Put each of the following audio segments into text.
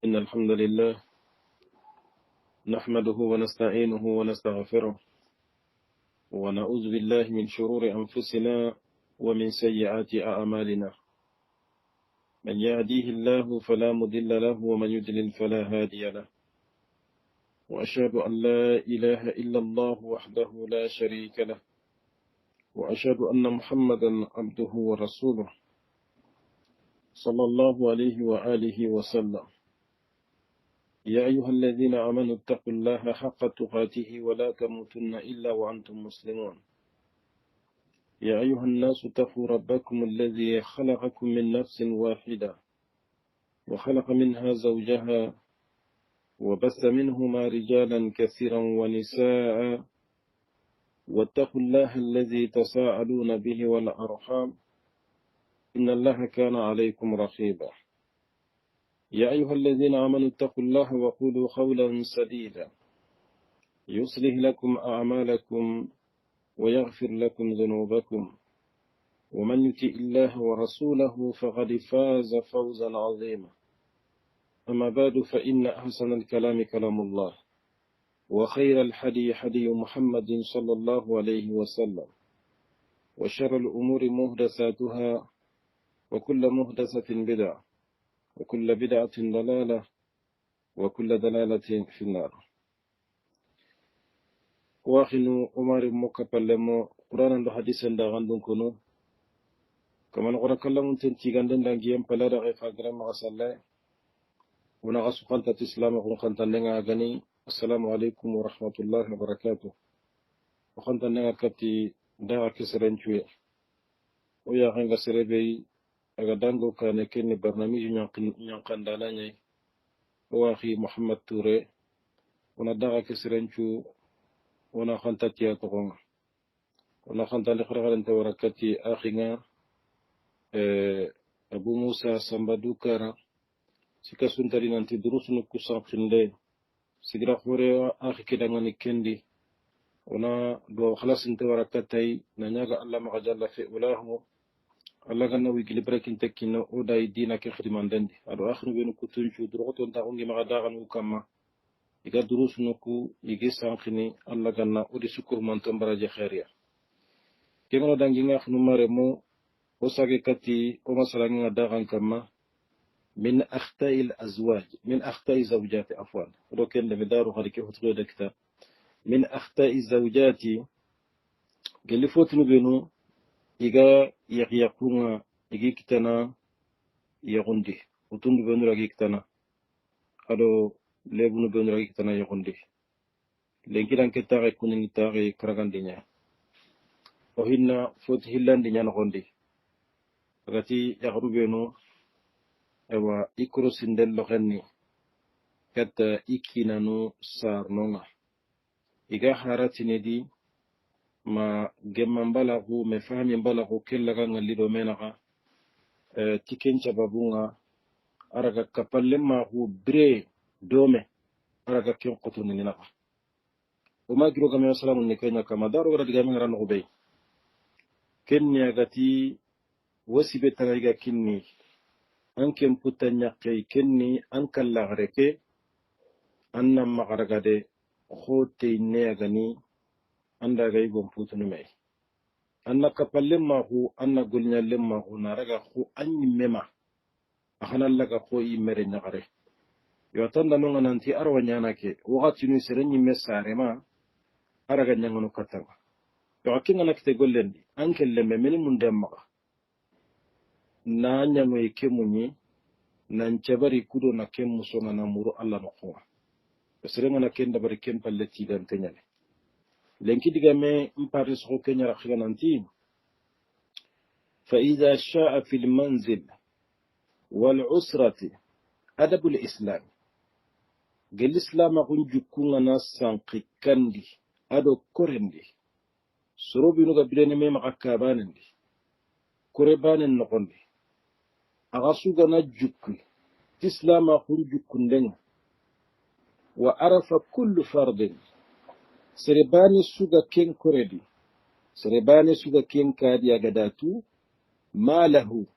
إن الحمد لله نحمده ونستعينه ونستغفره ونعوذ بالله من شرور أنفسنا ومن سيئات أعمالنا. من يهديه الله فلا مضل له ومن يضلل فلا هادي له. وأشهد أن لا إله إلا الله وحده لا شريك له، وأشهد أن محمدا عبده ورسوله صلى الله عليه وآله وسلم. يا أيها الذين آمنوا اتقوا الله حق تقاته ولا تموتن إلا وأنتم مسلمون. يا أيها الناس اتقوا ربكم الذي خلقكم من نفس واحدة وخلق منها زوجها وبث منهما رجالا كثيرا ونساء، واتقوا الله الذي تساءلون به والأرحام إن الله كان عليكم رقيبا. يا أيها الذين آمنوا اتقوا الله وقولوا قولا سديدا يصلح لكم أعمالكم ويغفر لكم ذنوبكم، ومن يطع الله ورسوله فقد فاز فوزا عظيما. أما بعد، فإن أحسن الكلام كلام الله، وخير الحدي حدي محمد صلى الله عليه وسلم، وشر الأمور محدثاتها، وكل محدثة بدعة، وكل بدعة ضلالة، وكل ضلالة في النار. واخنو عمر مكبلمو قرآن دو حديث دا غندون كنو كما نقرأ كلام تنتي غندن دانجيم بلا دا غيفا غرام غسالة ونغسو قنطة إسلام وقنطة لنغا غني. السلام عليكم ورحمة الله وبركاته. وقنطة لنغا كتي دا كسرين شوية ويا غنغا سربي أغدانغو كان كيني برنامج نيانقان داناني واخي محمد توري ونداغا كسرين شو wana khantati ya tokonga wana khantali kharagalante warakati akhinga Abu Musa Sambadukara sika suntari nanti durusunu kusankhinde sigira khore akhi kidangani kendi wana do khalasinte warakatai nanyaga Allah magajalla fi ulahu Allah ganna wigili brekin tekino oday dina ke khidmandendi ado akhnu benu kutunchu duroton ta ungi magadagan ukama iga durus nuku igi sankhini Allah ganna udi syukur mantom baraja khairiya kengono dangi nga khnu maremo osage kati o masalangi ngadagan kama min akhta'i al-azwaj min akhta'i zawjati afwan do kende midaru kharike hutro dekta min akhta'i zawjati geli fotinu benu iga yaqiyakunga igi kitana yagundi utundu benu ragi kitana ado lebunu benu ragi kitana yagundi lenkidan ketare kunin tare kragandinya o hinna fot hillandinya nogondi agati yagru benu ewa ikro sindel logenni kata ikinanu sarnonga iga haratini di ma gemman balagu me fahmi balagu kellaga ngallido menaga tiken cababunga araga kapallema hu bre dome araga ken qotuni ninaga o magiro game salamu ne kenya kama daro wara diga ngara no be kenya gati wasibe tanaga kinni ankem putanya kay kenni ankalla gareke annam magaraga de khote ne gani anda gay gom putunu me anna kapallema hu anna gulnya lemma hu naraga khu anyi mema akhana laga ko imere nyagare yo tanda nonga nanti arwa nyana ke wakati nu serenyi mesare ma araga nyangono katanga yo akinga nakite gollendi ankelle me meni mundemma na nyango ikemunyi nan cebari kudo na kemmu songa na muru Allah no ko serenga na kenda bari kempalle tigan tenyane lenki digame mparis ko kenya rakhga nanti fa idha sha'a fil manzil wal usrati adab al islam gel islam gunju kunga na sanki kandi ado korendi sorobi no gabirene me makabanandi korebanen nokondi aga suga na jukku islam gunju kundenga wa arafa kullu fardin serebani suga ken koredi serebani suga ken kadi agadatu malahu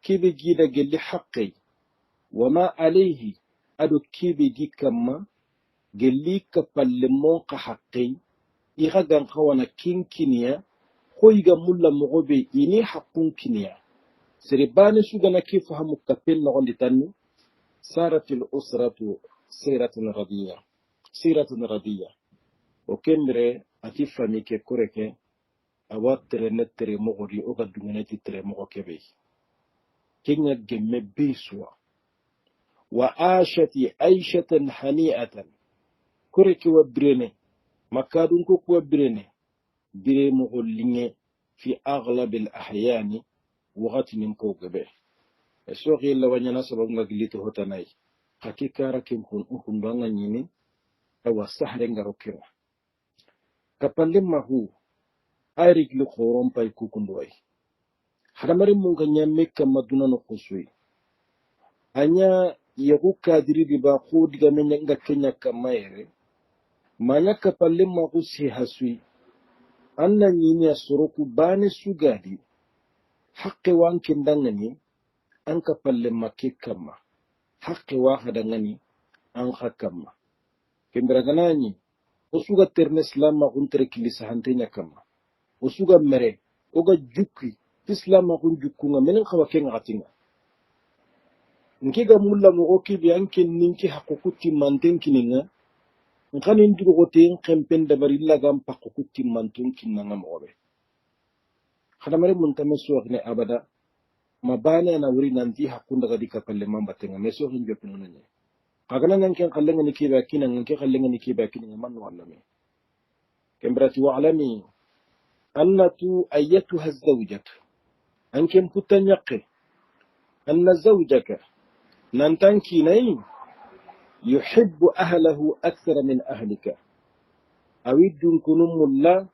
kibi gida gelli haqqi wama alayhi ado kebe di kama gelli kapalle mon ka haqqi iga gan kawana kinkiniya hoyga mulla mogobe ini haqqun kiniya sere bane sugana ke fahamu kapel no gondi tanni saratil usratu siratun radiya o kembre ati fami ke koreke awa tere nettere mogori o ga dungeneti tere mogo kebe kenya gemme biswa wa ashati aishatan hani'atan koreke wa brene makadun ko kuwa brene bire mogo linge fi aghlabil ahyani wagati nin ko gebe soxi la wanyana sabab nga gilito hotanay hakikara kim kun banga nyini awa sahre ngaro kira kapalle mahu ayrik lu khorom pay kukundoy hadamari mun ga nyamme kam maduna no khusui anya yagu kadiri di ba khu diga men nga kenya kamayre manya kapalle mahu si hasui anna nyini asoroku bane sugadi haqqi wankin dangani an kapalle makke kama haqqi wahada ngani an hakama kembra ganani osuga terne islam ma kuntere kilisa hantenya kama osuga mere oga jukki islam ma kun jukkunga menen khawa kenga gatinga nkiga mulla mo oki bi anke ninki hakukuti manten kininga nkani ndigo goten kempen da barilla gam pakukuti mantun kinanga mobe khadamare muntame sogne abada mabane na wuri nanti hakunda gadi kapalle mambatenga meso hinjo pinunye kagana nanken kallenga nikiba kina nanken kallenga nikiba kina man wallame kembrati wa alami annatu ayyatuha zawjat anken putanyaqe anna zawjaka nantanki nay yuhibbu ahlahu akthara min ahlika awidun kunum mulla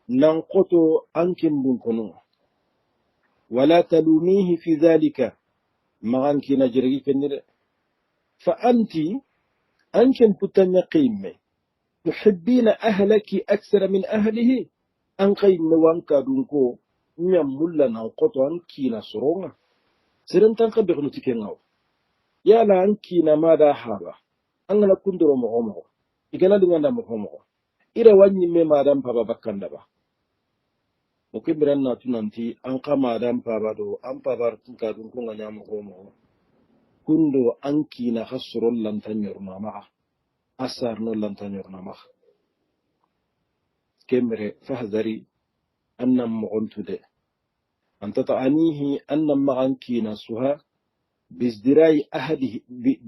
nanqoto anken dun kunum ولا تلوميه في ذلك مغانك نجري كنير فأنت أنكن بتن قيمة تحبين أهلك أكثر من أهله أن قيم وانك دونكو نمولا نوقطا كينا سرونا سرن تنك بغنوتك نو يا لا أنكينا ماذا حابا أننا كندر مغمغ إكنا دمنا مغمغ إرا واني مادام بابا بكان دبا mungkin beranna tu nanti angka madam pabado ampabar tingkadun ko nga nyamo mo kundo anki na khasrol lantanyor nama asar no lantanyor nama kemre fahdari annam mu'untude anta ta'anihi annam ma'anki na suha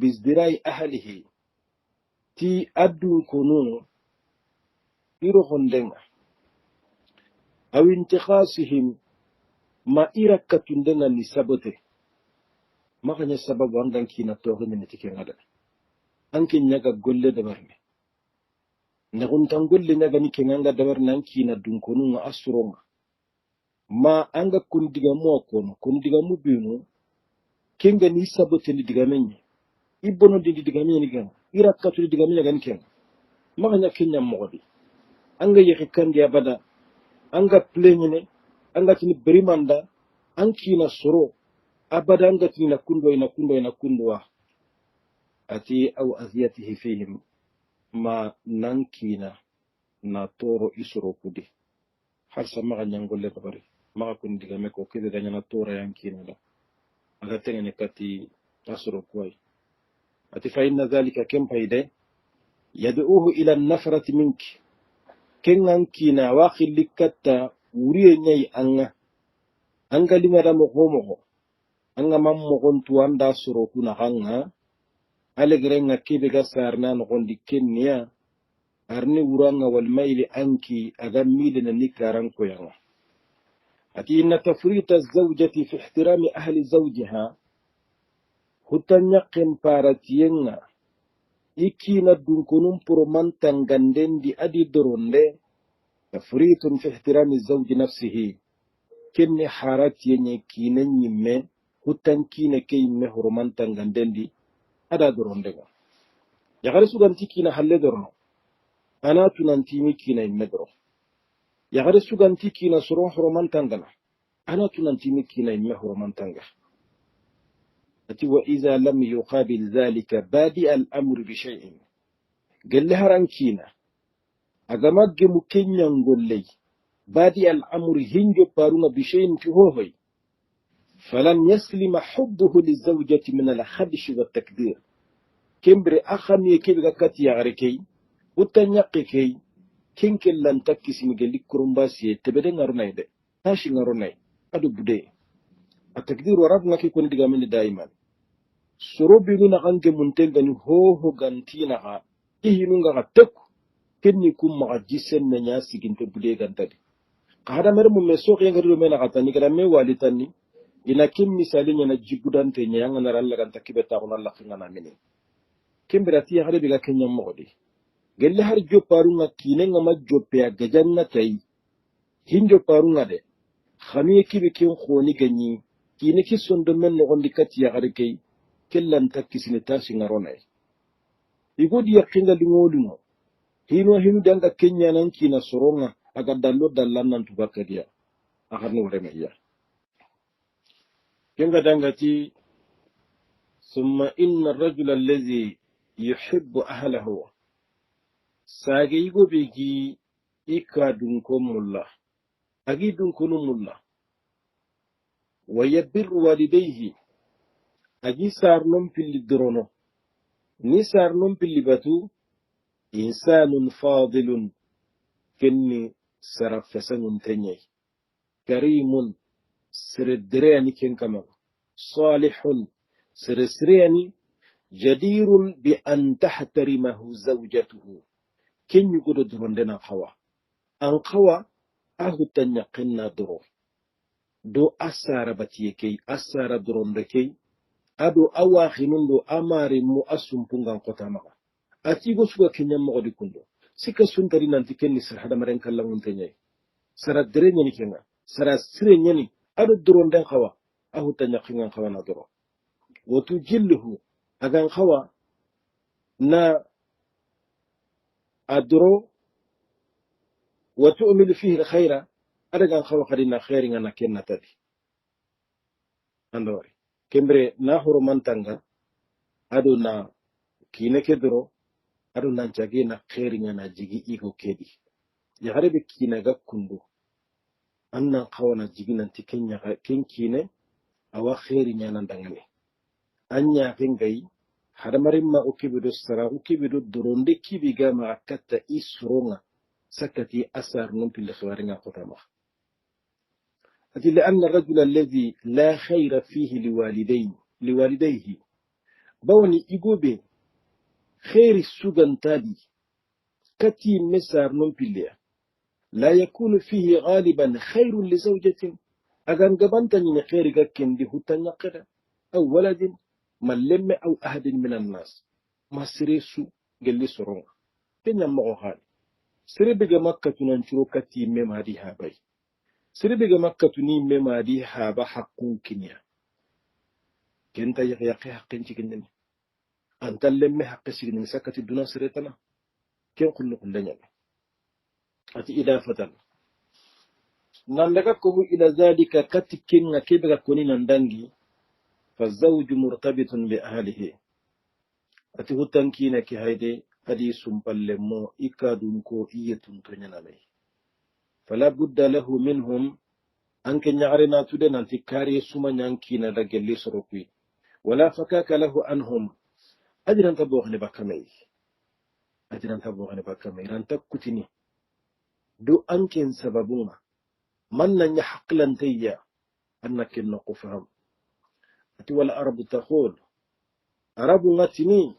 bizdirai ahlihi ti addu kunu iro hondenga أو انتخاصهم ما إيرك تندنا لسبته ما كان السبب عندك كنا توغي من تكين هذا أنك نجا قل دبرني نقول تنقول لنا نكين عند دبرنا كنا دنكونو أسرون ما أنك كن دعامو أكون كن دعامو بينو كين غني سبته ندعامني إبونو دي دعامني نيجان إيرك كتير دعامني نيجان كين ما كان كنا مغادي أنك يكين dia pada anga plenyene anga tini berimanda anki na soro abada anga tini na kundwa ati au aziyatihi fihim ma nankina na toro isoro kudi har sama ganyangolle tabari maka kundi game ko kide ganya na toro yankina da aga tengene kati asoro kwai ati fa inna dhalika kam faide yad'uhu ila an-nafrati minki kengan kina wakil likata uriye nyai anga limada mogo anga mammo gontu anda soro kuna hanga alegrenga kibe gasarna no gondi kenya arni uranga wal maili anki aga milena nikaran ko yanga ati inna tafrita az-zawjati fi ihtirami ahli zawjiha hutanya kemparatiyenga ikina dunkunum promantan gandendi adi doronde tafritun fi ihtirami zawji nafsihi kenni harat yenye kinen yimme hutan kine ke yimme horomantan gandendi ada doronde ga yagare suganti kina halle dorno ana tunanti mi kina yimme doro yagare suganti kina soron horomantan gana ana tunanti mi kina yimme horomantan ga أتي وإذا لم يقابل ذلك بادئ الأمر بشيء قال لها رانكينا أجمع مكين ينقل لي بادئ الأمر هنجو بارونا بشيء كهوهي فلن يسلم حبه للزوجة من الخدش والتكدير كمبري أخمي كيبغا كاتي يغريكي وتنيقكي كينكل لن تكسي مجلي كرومباسي تبدأ نرناي ده تاشي نرناي أدو بدي التكدير ورابنا كي كون ديغا من دائما سروبي نونا غانجي منتنغاني هو غانتينا غا إيه نونغا تكو كني كوم مغا جيسن نياسي كنت بدي غانتالي قهدا مرمو مسوق ينغرلو مينا غاتاني كدا مي والتاني ina kim misali nyana jibudante nyanga na ralla kan takibe ta ko Allah khingana mini kimbira ti hare biga kenya modi gelle har jo parunga kinenga majjope ya gajanna tai hinjo parunga de khamiye kibe kin khoni ganyi kine ki sondo men no gondi kati ya hare kay kellan takisini tashi ngaronai igodi yakinga dingolimo hinu danga kenya nan kina soronga aga dallo dallan nan tubakadiya akarni wureme iya كنغا دانغاتي ثم إن الرجل الذي يحب أهله ساقيقو بيجي إكا دنكم الله أجي دنكم الله ويبر والديه أجي سارنم في اللي درونو ني سارنم في اللي باتو إنسان فاضل كني سرف سنن تنيي كريم سردرياني كن كمان صالح سرسرياني جدير بأن تحترمه زوجته كن يقول درندنا خوا أن خوا أهو تنقلنا درو دو أسار بتيكي أسار درندكي أدو أواخنون دو أماري مؤسم بونغان قطاما أتيغو سوى كنيا مغدي كندو سيكا سنتري نانتي كني سرحدا مرين كاللون تنيي سردرياني كنا سرسرياني أدو درون دين خوا أهو تنقلنا خوا ندرو وتجله أغان خوا نا أدرو وتؤمل فيه الخير أدغان خوا قدنا خيرنا نكنا تدي أندوري كمبري ناهر منتنغا أدو نا كينا كدرو أدو نانجاقينا خيرنا نجيجي إيغو كيدي يغرب كينا غا كندو أنا خوانا جيجينا تكينا كين كينا أوا خيرنا نندغني أنيا فينغاي حرمرما أكيبدو السرا أكيبدو دروندي كيبيغا ما أكتا إسرونا سكتي أسار نمبي لخوارنا قطامة أتي لأن الرجل الذي لا خير فيه لوالديه بوني إيغوبي خير السوغان تالي كتي مسار نمبي ليه لا يكون فيه غالبا خير لزوجة أغان قبانتني خير غاكين دي هتان يقرأ أو ولد من لم أو أحد من الناس ما سريسو قال لي سرون كن يمغو هالي سري بيغا مكة ننشرو كتي ميما دي هابي سري بيغا مكة ميما دي هابا حقون كنيا كنتا يقيقي حقين تكنني أنت لم حق سيغن سكت الدنا سريتنا كن قلنا قلنا أتي إضافة نندقكم إلى ذلك كتكين كيبغا كوني نندنجي فالزوج مرتبط بأهله أتهتن كينا كي هيدي حديث بالمو إكادون كو إيتون تنينامي فلا بد له منهم أنك نعرنا تدن أنت كاري سما نانكينا لجلي سروكي ولا فكاك له عنهم أدري أن تبوغني بكامي رانتا كتني دو أنكين سببونا من نحق لنتيا أنك نقفهم والعرب تقول عرب غتني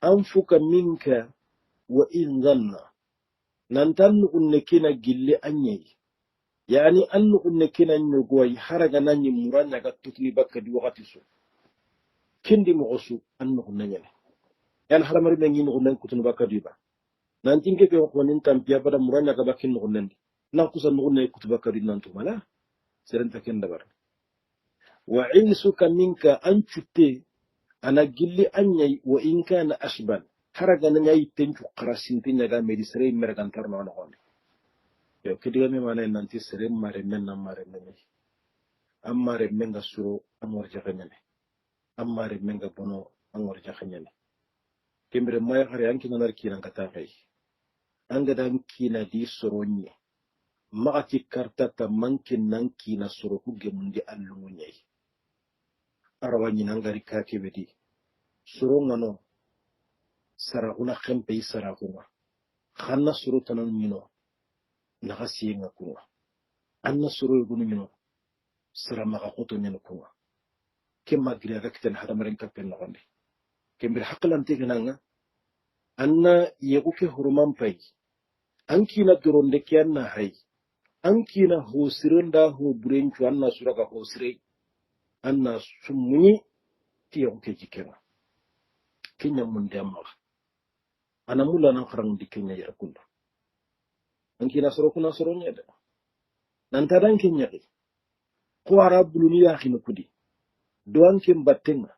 أنفك منك وإن ظن ننتن أنكنا جل أني يعني أنكنا نقوي حرق نني مرانة قد بك دي وغتسو كندي مغسو أنكنا نني يعني حرم ربنا نغنن كتن بك ديبا نانتين كيف يقول ننتم بيا بدا مرانة قد بك نغنن نقص نغنن كتبك دي نانتو ملا سرنتا كندبر وعيسك منك أنشتي أنا جلي أني وإن كان أشبال حرق أنا يتنشو قراسين تنجا ميدي سرين مرغان ترنو أنا غالي يو كده مانا نانتي سرين مارمين نمارمين أما رمين غسرو أمور جغنين amare menga bono angor jakhanyane kembre maya khare anki nanar kina ngata kai anga dan kina di soronye magati kartata mankin nan kina soro ku gemundi allumu nyai arawani nangari kake bedi soro ngano sara una khempe sara kuma khanna soro tanan mino nagasi nga kuma anna soro yugunu mino sara maga khoto nyano kuma kemma gira rakten hadamaren kapen nogonde kembir haqlan tegenanga anna yeguke huruman pay ankina doronde kianna hay ankina hosirenda ho burencu anna suraga hosire anna sumuni tiyaguke jikena kenya munde amma ana mula nan kharang dikenya yarakunda ankina soro kuna soro nyeda nan tadan kenya ko arabuluni ya khinu kudi doan kin battenga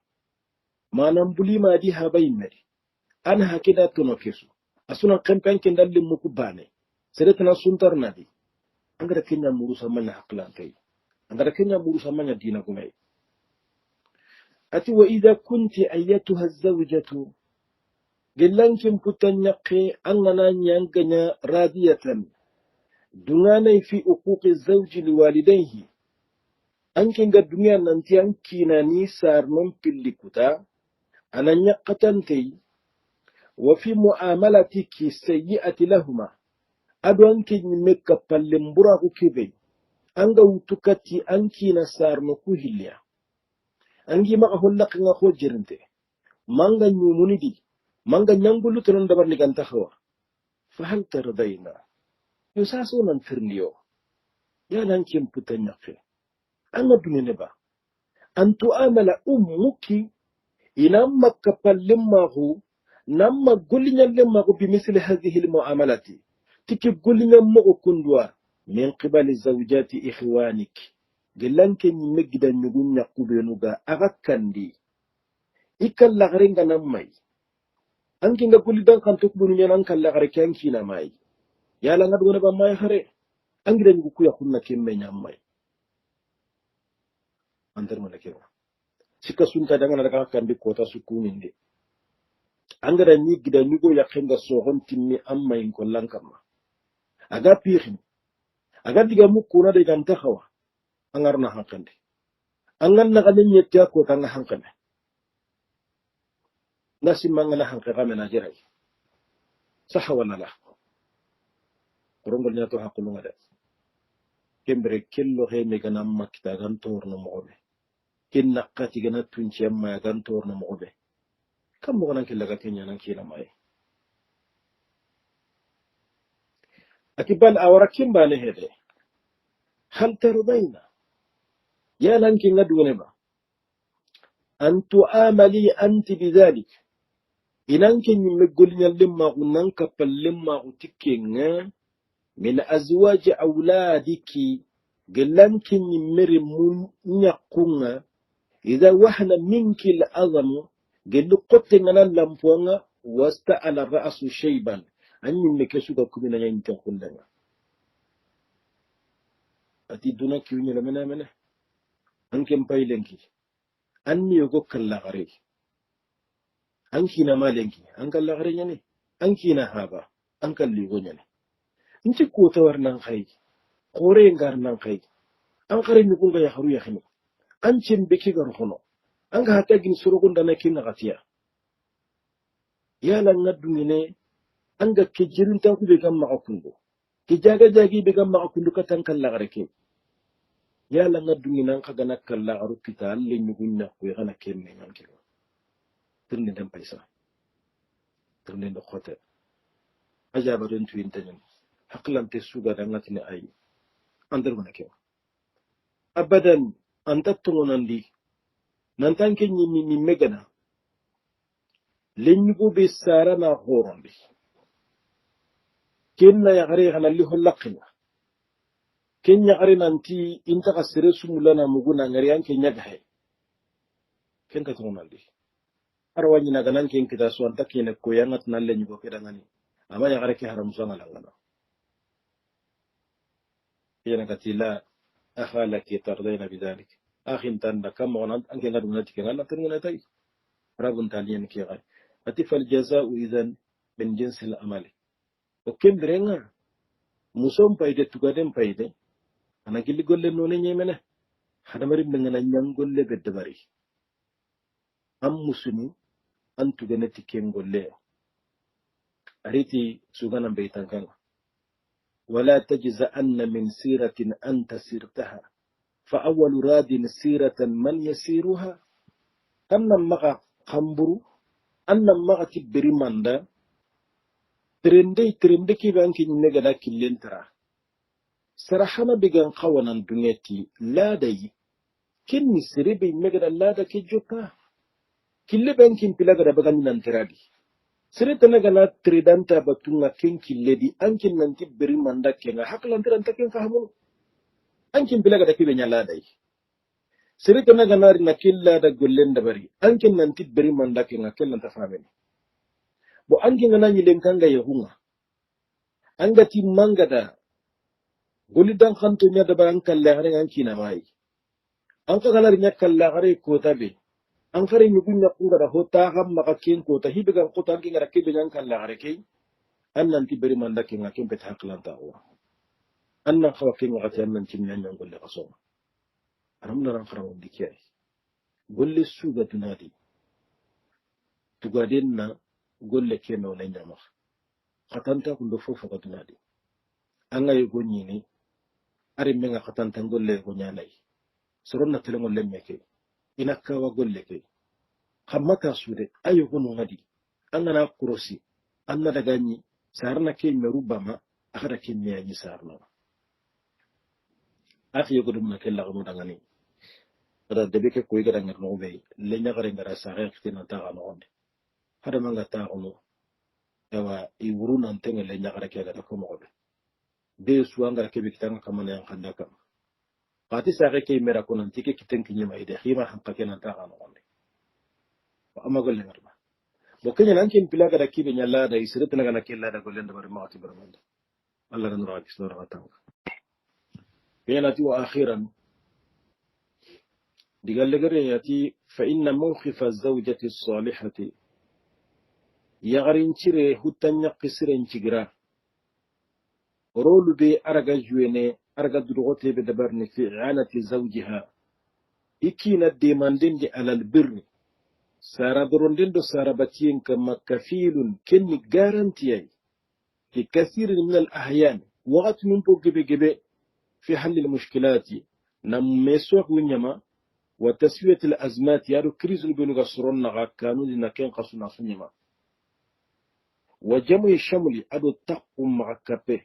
manan bulima di habayin mari an hakida tono kesu asuna kampan kin dallim muku bane seretana suntar nadi angara kenya murusa manya haklan kai angara kenya murusa manya dina gumai ati wa idha kunti ayyatuha zawjatu gelankin putan yaqi angana nyanganya radiyatan dunganai fi uquqi zawji liwalidayhi ankin ga duniya nanti ankina ni sarnon pillikuta ananya qatantai وفي معاملتك السيئة لهما أدوانك نمك فالمبرغ كذي أنك وتكتي أنك نسار نكوهليا أنك معه لك نخو جرنتي مانغا نيوموني دي مانغا نيانغولو ترندبر لغان تخوى فهل ترضينا يساسونا فرنيو يا لانكين بتنيقي أنا بنينبا أن تؤامل أمك إنامك فالمبرغ namma golliñal lemma ko bi misli hadhihi almuamalati tiki golliñal mo kundwa min qibali zawjati ikhwanik gelanke ni megida nyugu nyakubenuga agakandi ikalla garenga nammai anki nga golli dan kan tukbunu nyanan kalla gare kanki na mai yala ngadu ne ba mai hare angi dan ku yakunna kemme nyammai antar mana kewa sika sunta danga na daga kandi kota sukuninde angara ni gida nyugo yakenga sohon timmi amma in kollan kama aga pihin aga diga mukuna de ganta khawa angarna hankande anganna ganin yetta ko tanga hankane nasi mangana hanka gamena jirai saha wala la korongol nyato hakulu ngada kembre kello he me ganam makita gan torno mobe kinna qati gana tunci amma gan torno mobe kam mo nan kilaga kenya nan kila mai akibal awrakin ba ne hede hal tardaina ya nan kin ngadu ne ba an tu'amali anti bidhalik inan kin yimme golnyal limma kunan kapal limma utikenga min azwaji awladiki gelan kin yimmere mun nyakunga idha wahna minki al'azam gelu qotte ngana lamponga wasta ala ra'su shayban an yimme kesuga kumina nyanka kundanga ati duna kiwnya lamena mena ankem pailenki anni yogo kalla gare anki na malenki an kalla gare nyane anki na haba an kalli go nyane inci ko tawar nan kai kore ngar nan kai an kare ni kunga ya haru ya khini an cin biki gar hono an ga hata gin surugun da nake na gatiya ya lan naduni ne an ga ke jirin ta ku be kan ma akundo ki jaga jagi be kan ma akundo ka tan kalla gare ke ya lan naduni nan ka ga nakalla garu kita alle ni gunna ko ya kana kenne nan ke turne dan paisa turne do khote ajaba don tuin tanyen haklan te suga da ngatini ay andar gona ke abadan antattu nandi nan tanke ni megana lenyugo be sara na horombe kenna ya gare kana li hollaqina kenya gare nanti inta kasire sumulana muguna ngari yanke nyaga hay kenka to nandi arwani na ganan ken kita so anta kene ko yangat nan lenyugo ke dangani ama ya gare ke haram sanga langana yana katila akhalaki tardina bidalik akhin tanda kam on anke ngadu ngati ke ngala tan ngana tay rabun taliyan ke gai ati fal jazaa'u idhan min jinsil amali o kembrenga musom payde tugaden payde ana gilli golle none nyemene hada mari ngana nyang golle bedde bari am musuni an tuganati ken golle ariti sugana beitan kan ولا تجزأن من سيرة أنت سرتها فأول راد سيرة من يسيرها أن مغا قنبرو أن مغا تبري ماندا ترندي كي بانكي نغدا كيلين ترى سرحنا بيغان قوانا دنيتي لا داي كني سربي مغدا لا دا كي جوكا كيلي بانكي بلاغدا بغاني نانترادي سريتا نغنا تريدانتا باتونا كين كيلي أنكي نانتي بري ماندا كينا حقلا ترانتا كين فهمون أنكي بلاغدا كي بنيا لا داي sirika na ganari na killa da gullen da bari ankin nan tibiri man da kin akella ta famini bo ankin nan yi len kanga ya hunga anga ti manga da guli dan khanto nya da baran kalle hare anki na mai an ka ganari nya kalle hare ko tabe an fare ni gunya kunga da hota ham maka kin ko ta hibiga ko ta kin ra kibe nya kalle hare kai annan tibiri man da kin akin bet haklan ta wa annan khawa kin ga tan nan tin nya golle kaso aramna ran kharamu dikiyai golle suga tunadi tugaden na golle keno na nyama khatanta kundo fofo ka tunadi anga yugo nyini ari menga khatanta golle go nyanai soronna tele ngolle meke ina kawa golle ke khamma ka sude ayo gono ngadi anga na kurosi anna daga ni sarna ke merubama akada ke nyanyi sarna akhi yugo dum na kella go dangani ada debeke ko igara ngar no be le nyagare ngara sare khtina ta gano onde hada manga ta ono yawa i wuru nan tenge le nyagare ke ga ko mo be suanga ke be kitanga kamane yang khanda kam pati sare ke mera ko nan tike kiten kinyi mai de khima han pake nan ta gano onde amma golle ngarba bo kenya nan kin pilaga da kibe nyalla da isirata na kella da golle da bar maati bar manda Allah ran raaki sura ta yana ti wa akhiran digal legere yati fa inna mawqifa zawjati as-salihati yagarin cire hutanya qisiren cigira rolu be araga juene araga durote be dabarni fi i'anati zawjiha ikina demandin di alal birri sara dorondin do sara batien kama kafilun kenni garantiyai fi kathirin min al-ahyan waqt min gebe fi hal al-mushkilati nam mesok winyama وتسوية الأزمات يارو كريز البنوغا سرون كانوا لنا كين قصنا سنما وجمع الشمل أدو تقوم مع كبه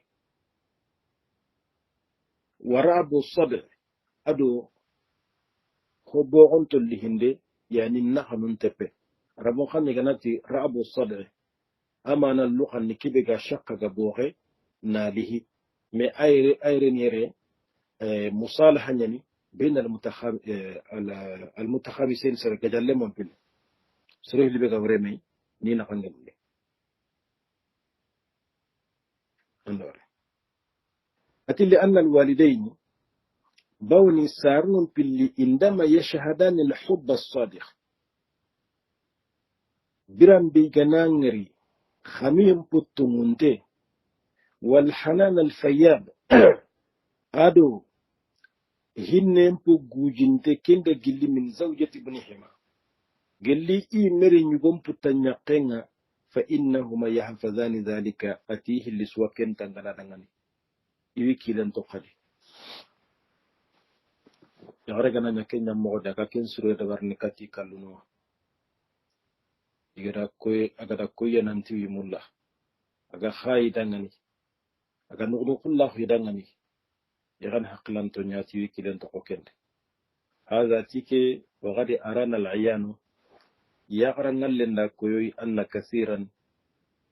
ورعب الصدع أدو خبوغن تلهندي يعني نحن ننتبه ربو خاني غناتي رعب الصدع أما أنا اللغة نكيبغا شقا غبوغي ناليه مي أيرين يري مصالحة يعني بين المتخابسين سر كجلمون بال سره اللي بيغا وريمي نينا قنغل انور اتي لان الوالدين بوني سارن باللي عندما يشهدان الحب الصادق برام بيغنانغري خميم بوتومونتي والحنان الفياب ادو hinne mpo gujinte kenda gilli min zawjati ibnihima gelli i mere nyugom putanya qenga fa innahuma yahfazani dhalika atihi liswaken tangana dangani iwi kilan to khali yagare gana nyakenya mo daga ken suru da barni kati kalluno igara koy agada koy nanti wi mulla aga khay dangani aga nuqdu kullahu dangani يغن حقلان تنياتي وكيلن تقوكند هذا تيكي وغادي أرانا العيان يغرن لنا كوي أن كثيرا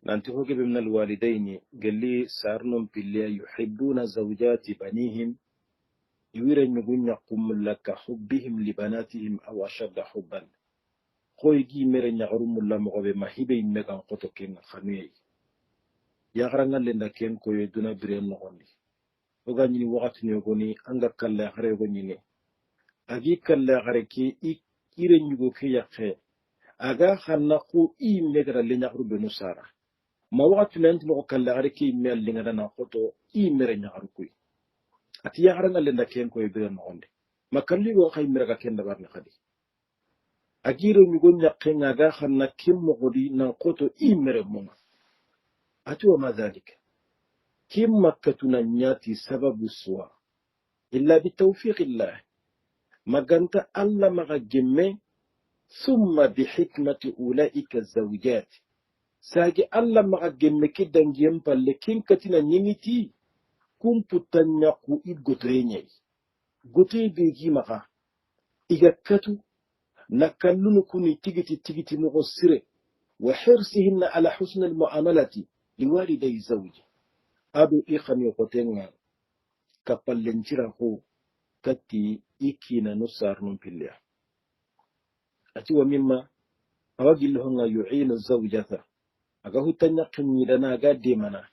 ننتهوك من الوالدين قال لي سارنم بالله يحبون زوجات بنيهم يويرن يقول يقوم لك حبهم لبناتهم أو أشد حبا قوي جي مرن يغرم الله مغبي ما هبي مغان قطوكين خميي يغرن لنا كين كوي دون برين نغني ogani wakati ni ogoni anga kala hare ogoni ne agi kalla gareke ire nyugo ke yakhe aga khanna ko imme gara le nyakru benu sara ma wakati nanti no kalla gareke imme allinga dana khoto imme re nyakru kuy ati yagaranga le ndaken ko ibe no onde makalli go khay miraga kenda barna khadi agiro nyugo nyakke ngaga khanna kimmo godi nan khoto imme re mo ati wa madhalika kim makkatuna nyati sababu suwa illa bitawfiq illah maganta alla maga gemme ثم بحكمة أولئك الزوجات ساجي الله مغا جمكي دنجيم بالكين كتنا نيميتي كم بتنياكو إدغوتريني غوتي بيجي مغا إيجا كتو نكالونو كوني تيجي نغسر وحرصهن على حسن المعاملة لوالدي الزوج أبو إيخان يقوتين كبال لنجره كتي إيكينا نصار من بالله أتي ومما أواجه لهم يعين الزوجة أقاه تنقني لنا قدمنا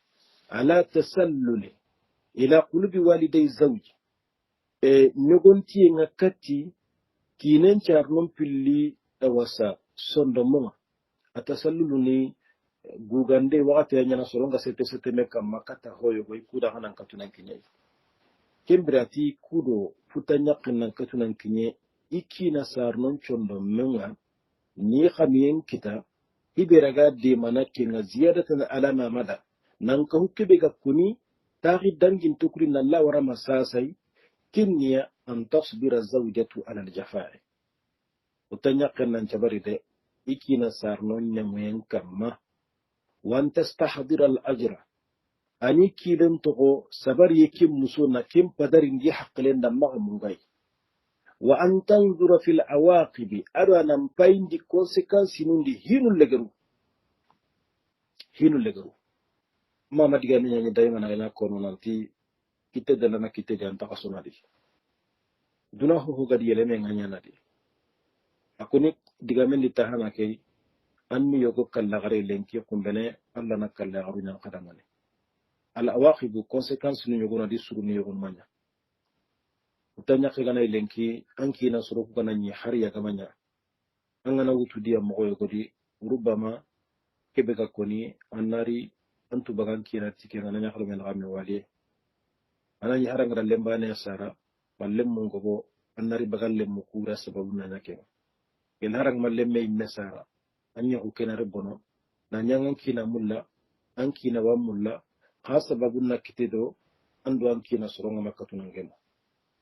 على تسلل إلى قلوب والدي الزوج نقولتي نكتي كينن شارنم بلي أوسا صندوما التسلل غوغاندي وقت يانا سورونغا ستة مكا مكتا هوي ويكودا هنان كتنان كنيي كمبراتي كودو فتنقنن كتنان كنيي إكينا سارنم صندوما ni khamiyen kita iberaga de manake nga ziyadatan alama mada nan ka hukkebe ga kuni tari dangin tukuri na la wara masasai kinniya an tasbira zawjatu ala aljafa'i utanya kannan jabari de ikina sarnon nyamuyen kamma wan tastahdira alajra ani kidan togo sabar yekim musuna kim padarin di haqqlen da mamungai وأن تنظر في العواقب أرى نمبين دي كونسيكانس نوندي هينو لغرو ما مدغاني يعني دايما أنا كونو نانتي كتة دلنا كتة جانتا قصونا دي دونا هو غادي يلمي غانيانا دي أكوني ديغامين دي تاهانا كي أنمي يوكو كاللغري لنكي قنبني ألا نكاللغرو نان قداماني العواقب كونسيكانس نيوغونا دي سروني يوغون مانيا utanya kigana ilenki anki na suru kana nyi hari ya kamanya angana wutu dia moyo godi rubama kebeka koni anari antu bagan kina tike ngana nya khalo men gamme wali anani haranga lemba ne sara ballem mun gogo anari bagan lem kura sababu na nyake el harang mallemme imme sara anya ko kena rebono na nyangan kina mulla anki na wa mulla ha sababu na kitedo andu anki na suronga makatuna ngemo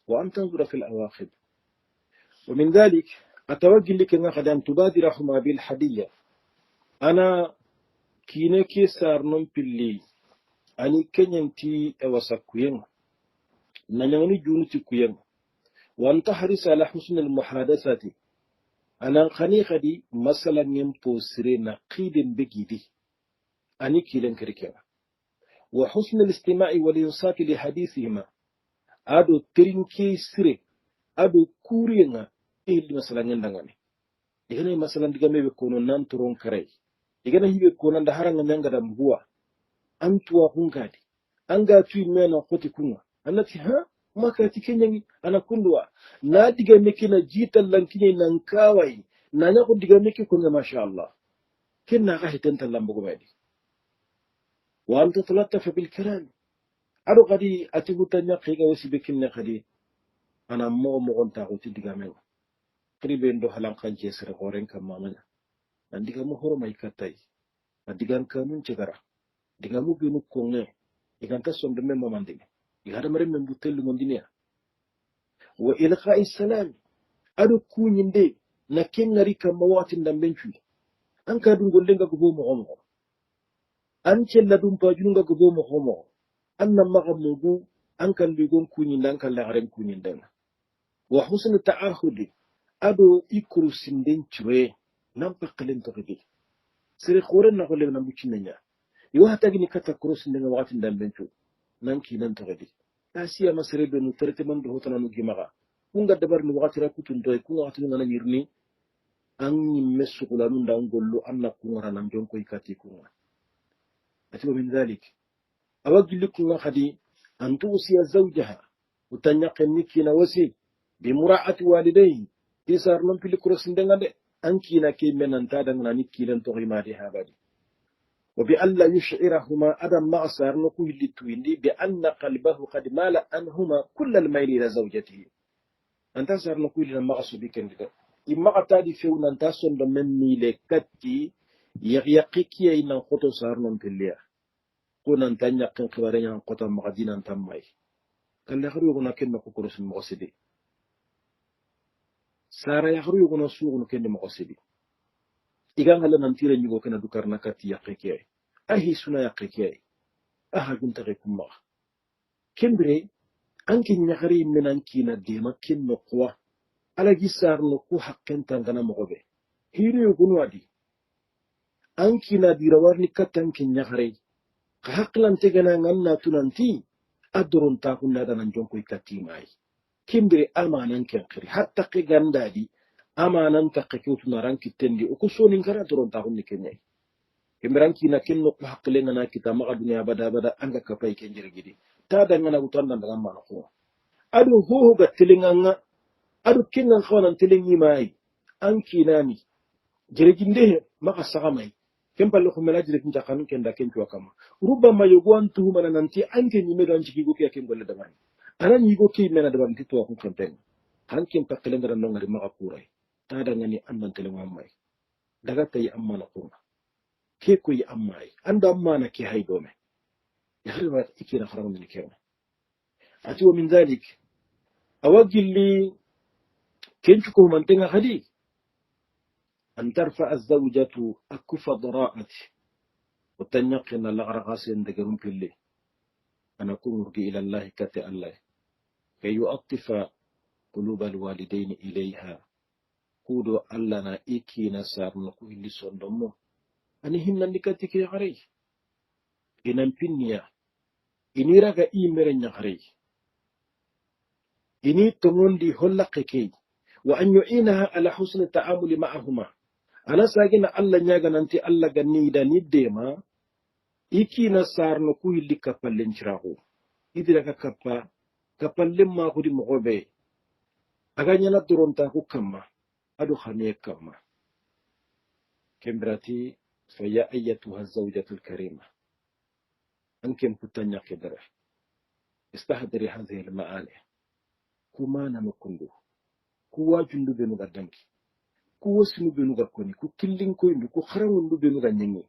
وأن تنظر في الأواخر ومن ذلك أتوجه لك أن تبادر حما بالحدية أنا كينكي سارنم باللي أني كنينتي أوسكوين نانيوني جونتي كوين وأن تحرص على حسن المحادثة أنا خنيخدي مثلا ينبوسرين قيد بجدي أني كيلن كريكا وحسن الاستماع والإنصات لحديثهما ado terinke sire ado kuriyenga ehli masala nyandangani igana masala ndiga mebe kono nan toron kare igana hibe kono nda haranga nyanga da mbuwa antuwa hungadi anga tui mena koti kunga anati ha maka tikenyangi anakundwa na diga meke na jita lankine nan kawai na nyako diga meke kunga masha Allah kenna ga hitanta lambugo badi wa anta talattafa bil kalam ado kadi atibutanya khiga wasi bekinne kadi ana mo ta ko tidiga men kribe ndo halan kanje sere goren kam mamanya andiga mo horo mai katai adigan kanun cegara diga mo genu konge iganta sonde men mamande igada mare men butel mondinia wa ilqa'i salam ado kunyinde na kengari kam mawati ndambenchu an ka dun golle nga go mo homo an cella dum pajunga go mo homo annan magamugu an kan ligon kunyin dan kan lagaren kunyin dan wa husnu ta'ahudi ado ikru sinden cire nan pakalen to gidi sire khoren na golle na bucinnya yo hata gini kata cross sinden waqtin dan bencu nan kinan to gidi asiya masire be no terte man do hotana no gimaga kunga dabar no waqtira kutun doy kunga waqtin na yirni an yimme sukulanun dan gollu anna kunga nan jon koy kati kunga atiba min dhalik أوجه لكم خدي أن توصي زوجها وتنقل نكينا وسي بمراعاة والديه إسار نمبل كروسين دنگا أنكينا كي من أنتادا ناني كيلن تغيما دي هابادي وبألا يشعرهما أدم ما أسار نكو اللي تويندي بأن قلبه قد مال أنهما كل الميل إلى زوجته أنت أسار نكو اللي ما أسو بيكن دي إما قتادي فيونا أنت أسون دمين ميلي كتي يغيقكي إنا خطو سار نمبليا كون أنت نيقن خبارين عن قطع مغدين أنت ماي كان يخرو يغنا كن نكو كروس المغسدي سارا يخرو يغنا سوغ كن مغسدي إيغان هلا نمتيرا نيغو كنا دوكارنا كاتي يقيكي أهي سنا يقيكي أها كنت غيكم مغ كمبري أنكي نغري من أنكي نديما كن نقوى على جسار نقو حقن تنغنا مغبي هيرو يغنوا دي أنكي نديروارني كتنكي نغري حقلان تغنا نغنا تنانتي أدرون تاكو نادا ننجونكو يكاتي ماي كمبري أمانا كنقري حتى قي غاندادي amanan takkiutu naran kitendi ukuso ningkara turun tahun ni kenyai kemiran kina kinno ko hakle ngana kita maka dunia bada anga kapai kenjir gidi ta da ngana utan dan daga mana ko adu ho ga tilinganga adu kinnan khawan tilingi mai an kinani jirginde maka sagamai kempal ko mela jirgin jakanu kenda kentu kama rubama yogwan tu mana nanti anke ni medan jigi go kiya kembolle da mai anan yigo ki mena da ban titu ko kenten hankin takkilen ngara ngari maka kurai tada ngani annan telema mai daga tay amma na kuma ke ko yi amma ai anda amma na ke hay dome ya halwa ikira haram min kewa ati wa min zalik awajili kenchu ko mantenga hadi an tarfa az-zawjatu akufa dara'ati wa tanqina al-gharqasin dagarum kulli ana kumurgi ila allah kata allah kay yu'attifa qulub al-walidayn ilayha kudo alla na iki na sarno ko hilli sondomo ani hinnandi katti ke xarey inan pinniya ini raga i mere ñaxarey ini tongondi hollaqe key wa an yu'inaha ala husni ta'amuli ma'ahuma ana sagina alla ñaga nanti alla ganida ni dema iki na sarno ko hilli kapallen ciraxu idiraga kapallen ma xudi moxoɓe aga ñana doronta ku kamma أدو خميك كما كمبراتي فيا أيتها الزوجة الكريمة أنكم كتنيا كدره استحضري هذه المعاني كما نمكندو كوا جندو بنو غدنك كوا سنو بنو غكوني كو كلين كويندو كو خرانو بنو غنيني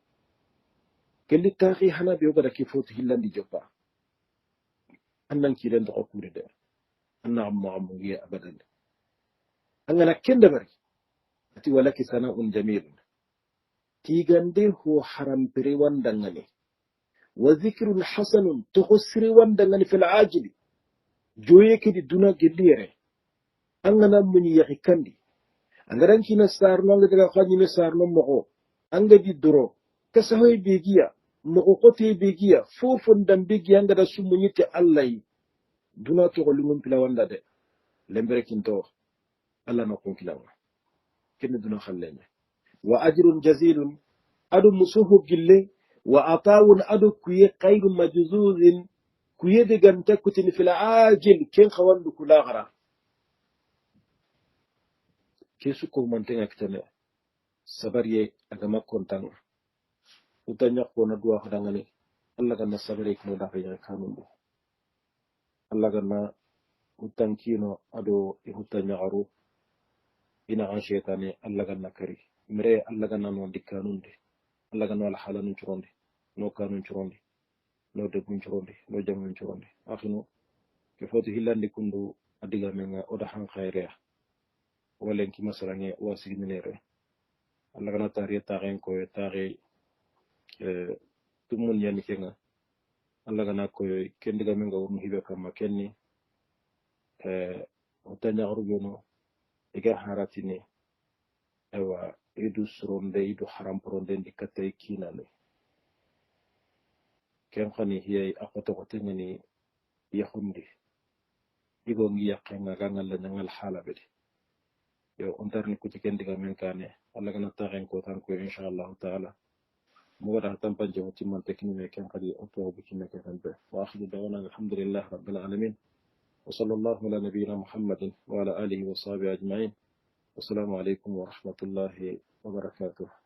كل تاخي هنا بيوغا كيفوت هيلان دي جوبا أنن كيرن دقو كوري ده أنا عمو يا أبدا أنا كندبري أتي ولك سناء جميل تيغاندي هو حرام بري واندغني وذكر حسن تخسري واندغني في العاجل جويك دي دونا جليره أنا من يغيكاندي أنا رانكي نسار نانغ دغا خاني نسار نمغو أنغا دي درو كسهوي بيجيا مغو قوتي بيجيا فوفن دم بيجيا أنغا دا سمونيتي الله دونا تغلوم بلا واندا دي لمبركين تو الله نقوم كلاما كن دون خلنا وأجر جزيل أدو مسوه جلي وأطاون أدو كي غير مجزوز كي دغان تكتن في العاجل كن خوان كلا غرا كيسو كو مانتين اكتنا صبري اغما كونتان وتانيا كونا دوا خدانغني الله كان صبري كنو دافيا كانون الله كان وتانكينو أدو يهوتانيا غرو ina an shaytani Allah ganna kari mire Allah ganna no dikkanunde Allah ganna wala halanun churonde no kanun churonde no degun churonde no jamun churonde akhino ke foti hillande kundu adiga menga oda han khairea walen ki masalange wasiginere Allah ganna tariya taren ko tare tumun yani kenga Allah ganna ko kendiga menga won hibe kama kenni otanya rugono iga haratini ewa idu suronde idu haram poronde ndikatay kinale ken khani hiyay akoto ko tengani yahundi igo ngi yakenga gangal la ngal hala bedi yo ontarni ko tikendiga men kane alla gana taren ko tan ko inshallah taala mo wada tampan je timman tekni me ken khadi oto bu kinne ke tan be wa akhiru dawana alhamdulillah rabbil alamin وصلى الله على نبينا محمد وعلى آله وصحبه أجمعين. والسلام عليكم ورحمة الله وبركاته.